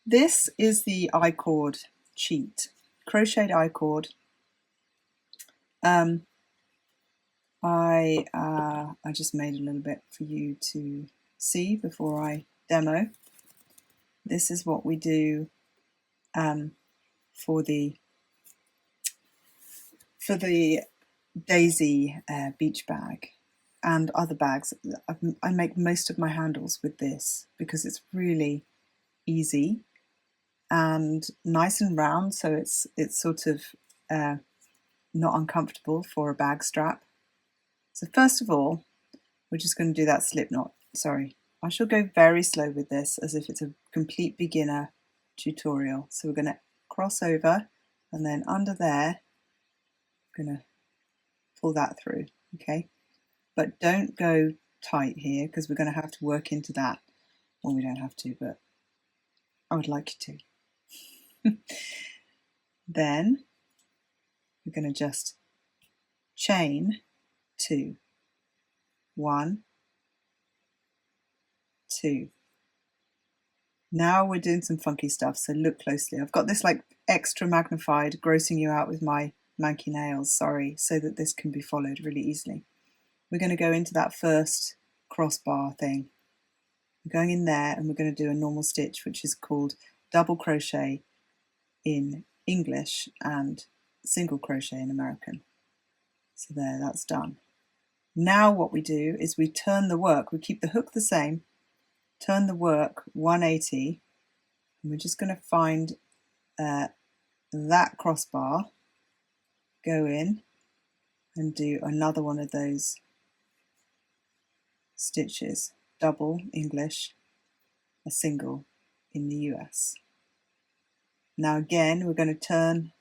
This is the I-cord cheat, crocheted I-cord. I just made a little bit for you to see before I demo. This is what we do for the Daisy beach bag and other bags. I make most of my handles with this because it's really easy and nice and round, so it's sort of not uncomfortable for a bag strap. So first of all, we're just going to do that slip knot. Sorry, I shall go very slow with this as if it's a complete beginner tutorial. So we're going to cross over and then under there, I'm going to pull that through, okay? But don't go tight here because we're going to have to work into that. Well, we don't have to, but I would like you to. Then we're going to just chain 2, 1, 2. Now we're doing some funky stuff, so look closely. I've got this like extra magnified, grossing you out with my manky nails, sorry, so that this can be followed really easily. We're going to go into that first crossbar thing. We're going in there and we're going to do a normal stitch, which is called double crochet in English and single crochet in American. So there, that's done. Now what we do is we turn the work, we keep the hook the same, turn the work 180, and we're just going to find that crossbar, go in and do another one of those stitches, double English, a single in the US. Now again, we're going to turn,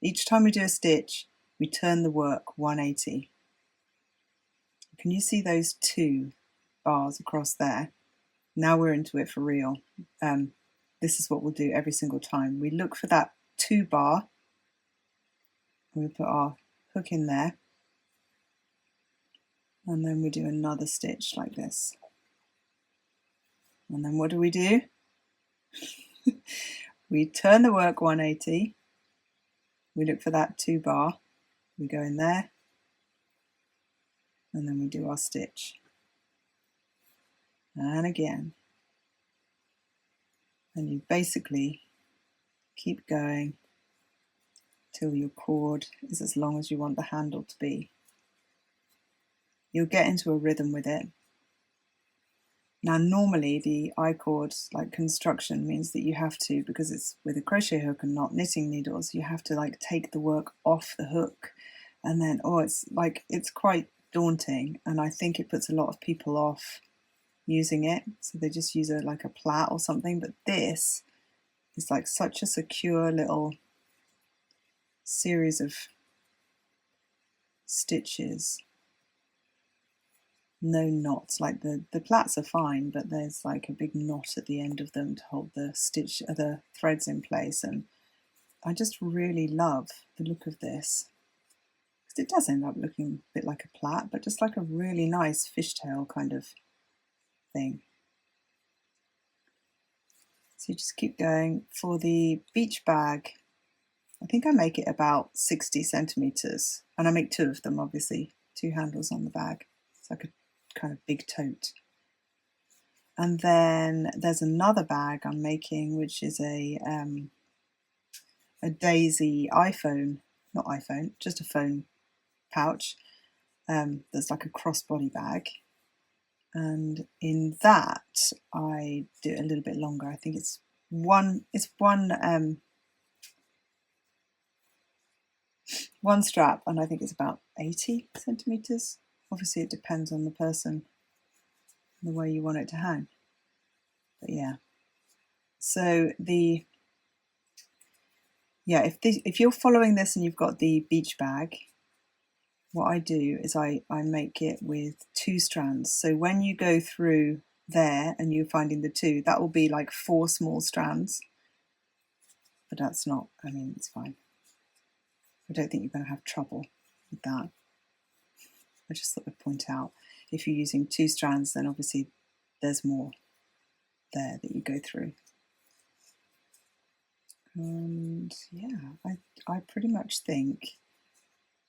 each time we do a stitch, we turn the work 180. Can you see those 2 bars across there? Now we're into it for real. This is what we'll do every single time. We look for that 2 bar, and we put our hook in there, and then we do another stitch like this. And then what do? We turn the work 180, we look for that 2 bar, we go in there, and then we do our stitch. And again. And you basically keep going till your cord is as long as you want the handle to be. You'll get into a rhythm with it. Now normally the I-cord like construction means that you have to, because it's with a crochet hook and not knitting needles, you have to like take the work off the hook, and then it's quite daunting, and I think it puts a lot of people off using it, so they just use like a plait or something. But this is like such a secure little series of stitches, no knots. Like the plaits are fine, but there's like a big knot at the end of them to hold the threads in place, and I just really love the look of this, because it does end up looking a bit like a plait, but just like a really nice fishtail kind of thing. So you just keep going. For the beach bag, I think I make it about 60 centimeters, and I make 2 of them, obviously, 2 handles on the bag. It's like a kind of big tote. And then there's another bag I'm making, which is a Daisy just a phone pouch. There's like a crossbody bag. And in that, I do it a little bit longer. I think it's one strap, and I think it's about 80 centimeters. Obviously, it depends on the person, the way you want it to hang. But yeah. So if you're following this and you've got the beach bag, what I do is I make it with 2 strands. So when you go through there and you're finding the 2, that will be like 4 small strands. But that's not, I mean, it's fine. I don't think you're going to have trouble with that. I just thought I'd point out, if you're using 2 strands, then obviously there's more there that you go through. And yeah, I pretty much think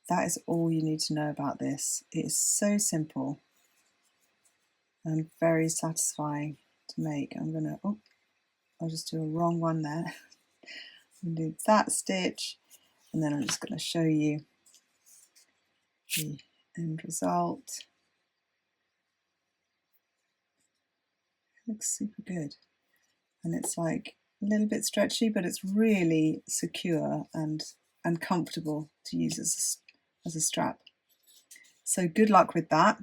that is all you need to know about this. It is so simple and very satisfying to make. I'll just do a wrong one there. I'm going to do that stitch, and then I'm just going to show you the end result. It looks super good. And it's like a little bit stretchy, but it's really secure and comfortable to use as a strap. So good luck with that.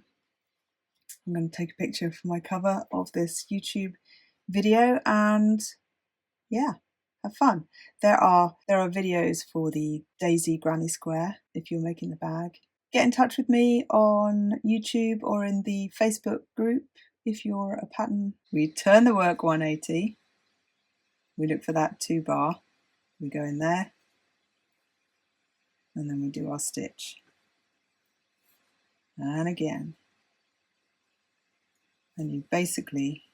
I'm going to take a picture for my cover of this YouTube video, and yeah, have fun. There are videos for the daisy granny square if you're making the bag. Get in touch with me on YouTube or in the Facebook group if you're a pattern. We turn the work 180. We look for that 2 bar. We go in there, and then we do our stitch. And again. And you basically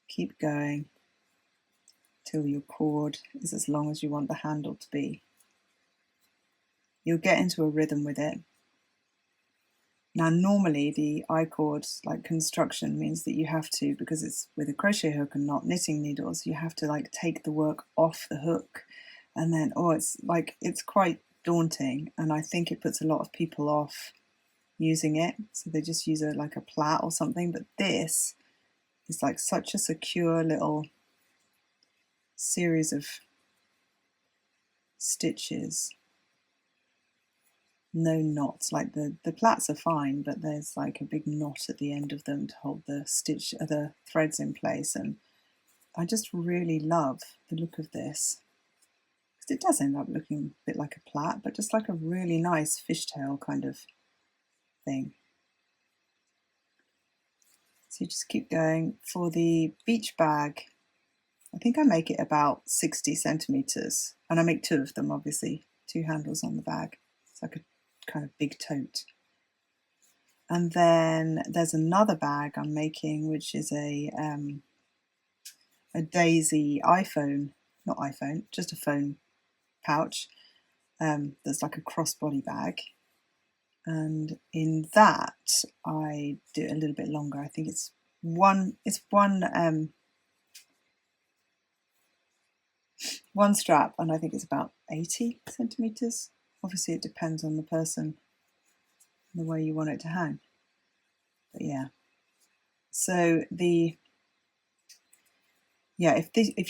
keep going till your cord is as long as you want the handle to be. You'll get into a rhythm with it. Now normally the I-cord like construction means that you have to, because it's with a crochet hook and not knitting needles, you have to like take the work off the hook, and then it's quite daunting, and I think it puts a lot of people off using it, so they just use like a plait or something. But this is like such a secure little series of stitches. No knots. Like the plaits are fine, but there's like a big knot at the end of them to hold the threads in place, and I just really love the look of this, because it does end up looking a bit like a plait, but just like a really nice fishtail kind of thing. So you just keep going. For the beach bag, I think I make it about 60 centimeters, and I make 2 of them, obviously, 2 handles on the bag. It's like a kind of big tote. And then there's another bag I'm making, which is a daisy just a phone pouch. That's like a crossbody bag. And in that, I do it a little bit longer. I think it's one strap, and I think it's about 80 centimeters. Obviously, it depends on the person and the way you want it to hang. But yeah, so if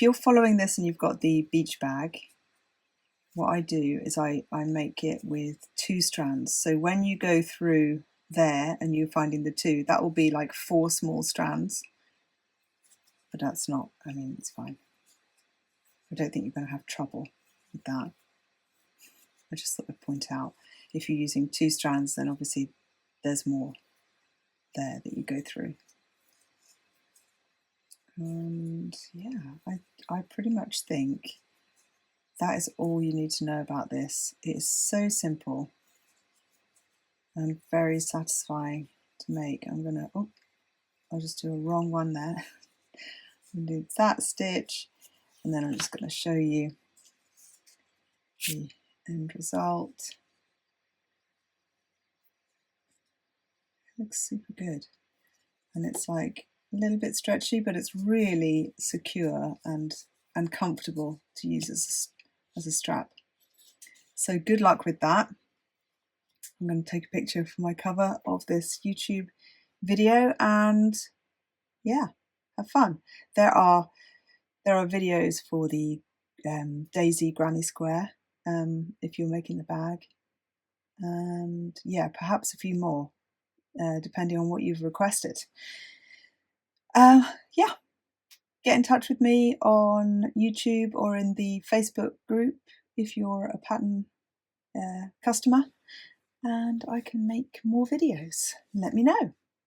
you're following this and you've got the beach bag, what I do is I make it with 2 strands. So when you go through there and you're finding the 2, that will be like 4 small strands. But that's not, I mean, it's fine. I don't think you're going to have trouble with that. I just thought I'd point out, if you're using 2 strands, then obviously there's more there that you go through. And yeah, I pretty much think that is all you need to know about this. It is so simple and very satisfying to make. I'll just do a wrong one there. I'm going to do that stitch, and then I'm just going to show you the end result. It looks super good, and it's like a little bit stretchy, but it's really secure and comfortable to use as a strap. So good luck with that. I'm going to take a picture for my cover of this YouTube video, and yeah, have fun. There are videos for the daisy granny square if you're making the bag, and yeah, perhaps a few more depending on what you've requested. Yeah, get in touch with me on YouTube or in the Facebook group if you're a pattern customer, and I can make more videos. Let me know.